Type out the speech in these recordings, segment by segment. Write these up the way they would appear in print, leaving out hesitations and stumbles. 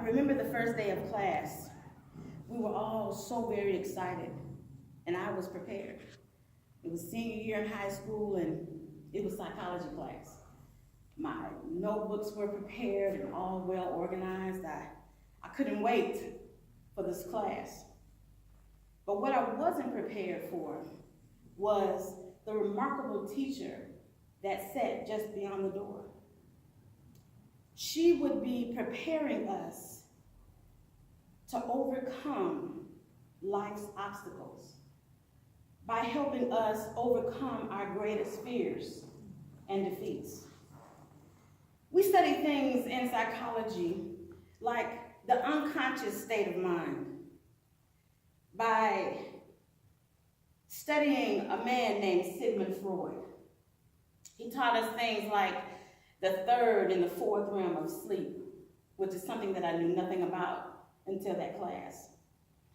remember the first day of class. We were all so very excited, and I was prepared. It was senior year in high school, and it was psychology class. My notebooks were prepared and all well organized. I couldn't wait for this class. But what I wasn't prepared for was the remarkable teacher that sat just beyond the door. She would be preparing us to overcome life's obstacles by helping us overcome our greatest fears and defeats. We study things in psychology like the unconscious state of mind by studying a man named Sigmund Freud. He taught us things like the third and the fourth realm of sleep, which is something that I knew nothing about until that class.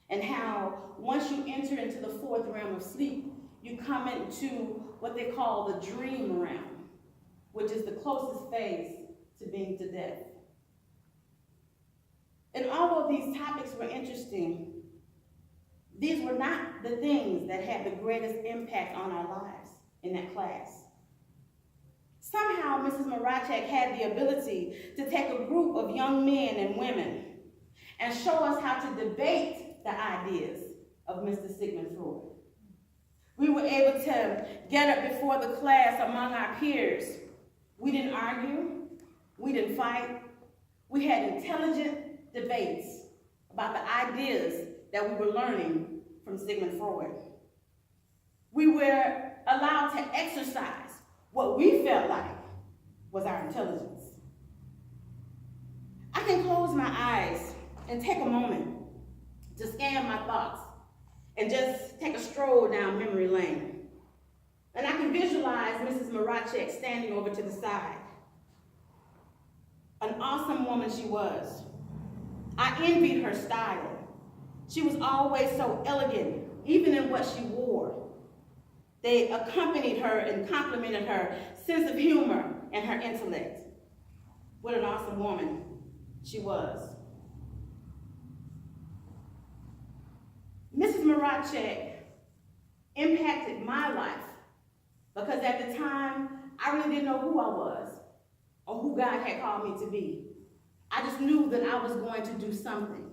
And how once you enter into the fourth realm of sleep, you come into what they call the dream realm, which is the closest phase to being to death. And all of these topics were interesting. These were not the things that had the greatest impact on our lives in that class. Somehow, Mrs. Marachek had the ability to take a group of young men and women and show us how to debate the ideas of Mr. Sigmund Freud. We were able to get up before the class among our peers. We didn't argue. We didn't fight. We had intelligent debates about the ideas that we were learning from Sigmund Freud. We were allowed to exercise what we felt like was our intelligence. I can close my eyes and take a moment to scan my thoughts and just take a stroll down memory lane. And I can visualize Mrs. Marachek standing over to the side. An awesome woman she was. I envied her style. She was always so elegant, even in what she wore. They accompanied her and complimented her sense of humor and her intellect. What an awesome woman she was. Mrs. Marachek impacted my life because at the time, I really didn't know who I was or who God had called me to be. I just knew that I was going to do something.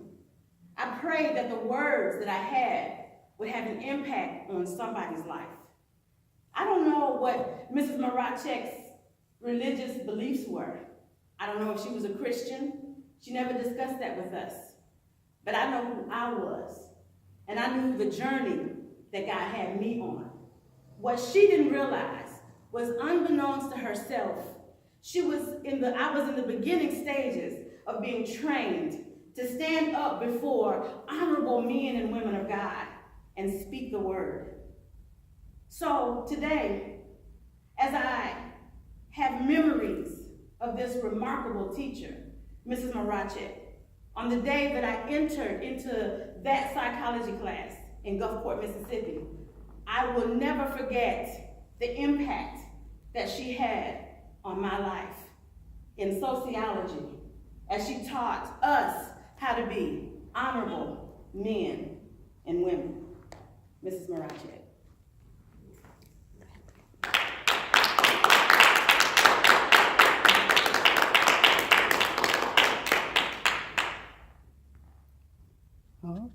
I prayed that the words that I had would have an impact on somebody's life. I don't know what Mrs. Marachek's religious beliefs were. I don't know if she was a Christian. She never discussed that with us. But I know who I was. And I knew the journey that God had me on. What she didn't realize was, unbeknownst to herself, I was in the beginning stages of being trained to stand up before honorable men and women of God and speak the word. So today, as I have memories of this remarkable teacher, Mrs. Marachek, on the day that I entered into that psychology class in Gulfport, Mississippi, I will never forget the impact that she had on my life in sociology as she taught us how to be honorable men and women. Mrs. Marachek. Huh?